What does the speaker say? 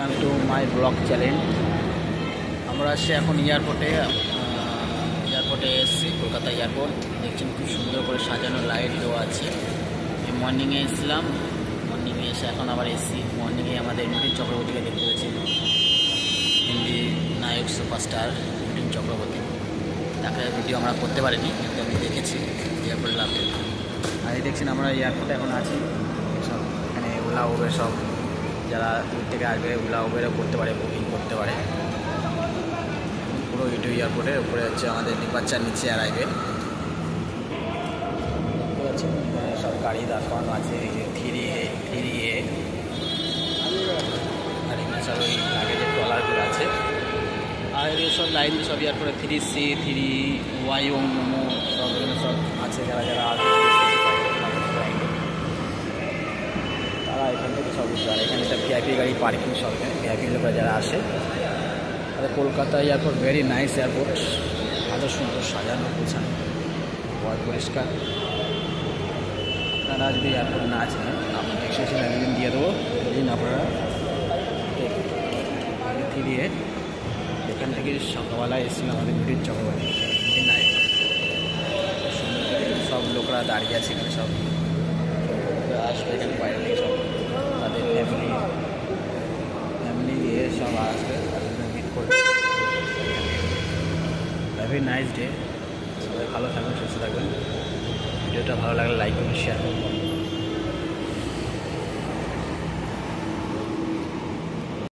Welcome to my blog channel. আমরা আসছি এখন এয়ারপোর্টে এসেছি, কলকাতা এয়ারপোর্ট। দেখছেন খুব সুন্দর করে সাজানো, লাইট দেওয়া আছে। মর্নিংয়ে এসেছিলাম, মর্নিংয়ে এসে এখন আবার এসেছি। মর্নিংয়ে আমাদের মিঠুন চক্রবর্তীকে দেখতে পেয়েছি, হিন্দি নায়ক সুপারস্টার মিঠুন চক্রবর্তী। তাকে ভিডিও আমরা করতে পারিনি, কিন্তু আমি দেখেছি এয়ারপোর্ট লাভে। আর এই দেখছেন আমরা এয়ারপোর্টে এখন আছি। সব এখানে ওলা উবের সব যারা দূর থেকে আসবে ওলা উবেরও করতে পারে, বুকিং করতে পারে। পুরো ইটু এয়ারপোর্টের উপরে হচ্ছে আমাদের বাচ্চার নিচে আরাইবে দেখতে পাচ্ছেন। সব গাড়ি দাঁড় করানো আছে, এই যে থ্রি এ আর এখানে সব ওই লাগেজের ট্রলারগুলো আছে। আর এগুলো সব লাইন সব এয়ারপোর্টে 3C 3Y মোমো সব এখানে সব আছে। যারা যারা আসবে তারা এখান থেকে সব বুঝতে পারে। এখানে একটা ভিআইপি গাড়ি পার্কিং, সব ভিআইপি লোকরা যারা আসে। আর Kolkata airport very nice airport, ভালো সুন্দর সাজানো গোছানো, পরিষ্কার। আপনারা যদি এয়ারপোর্ট না আছেন, আমি এক্সটেনশন একদিন দিয়ে দেবো, সেদিন আপনারা দিয়ে এখান থেকে সকালবেলায় এসেছিলাম আমাদের মিঠুন চক্রবর্তী ভেরি নাইস। সুন্দর সব লোকরা দাঁড়িয়ে আছে এখানে, সব আসবে এখানে বাইরে থেকে, সব তাদের ফ্যামিলি নিয়ে সব আসবে, তাদের মিট করবে। Very nice day. সবাই ভালো থাকবেন, সুস্থ থাকবেন। ভিডিওটা ভালো লাগলে লাইক করুন, শেয়ার করুন।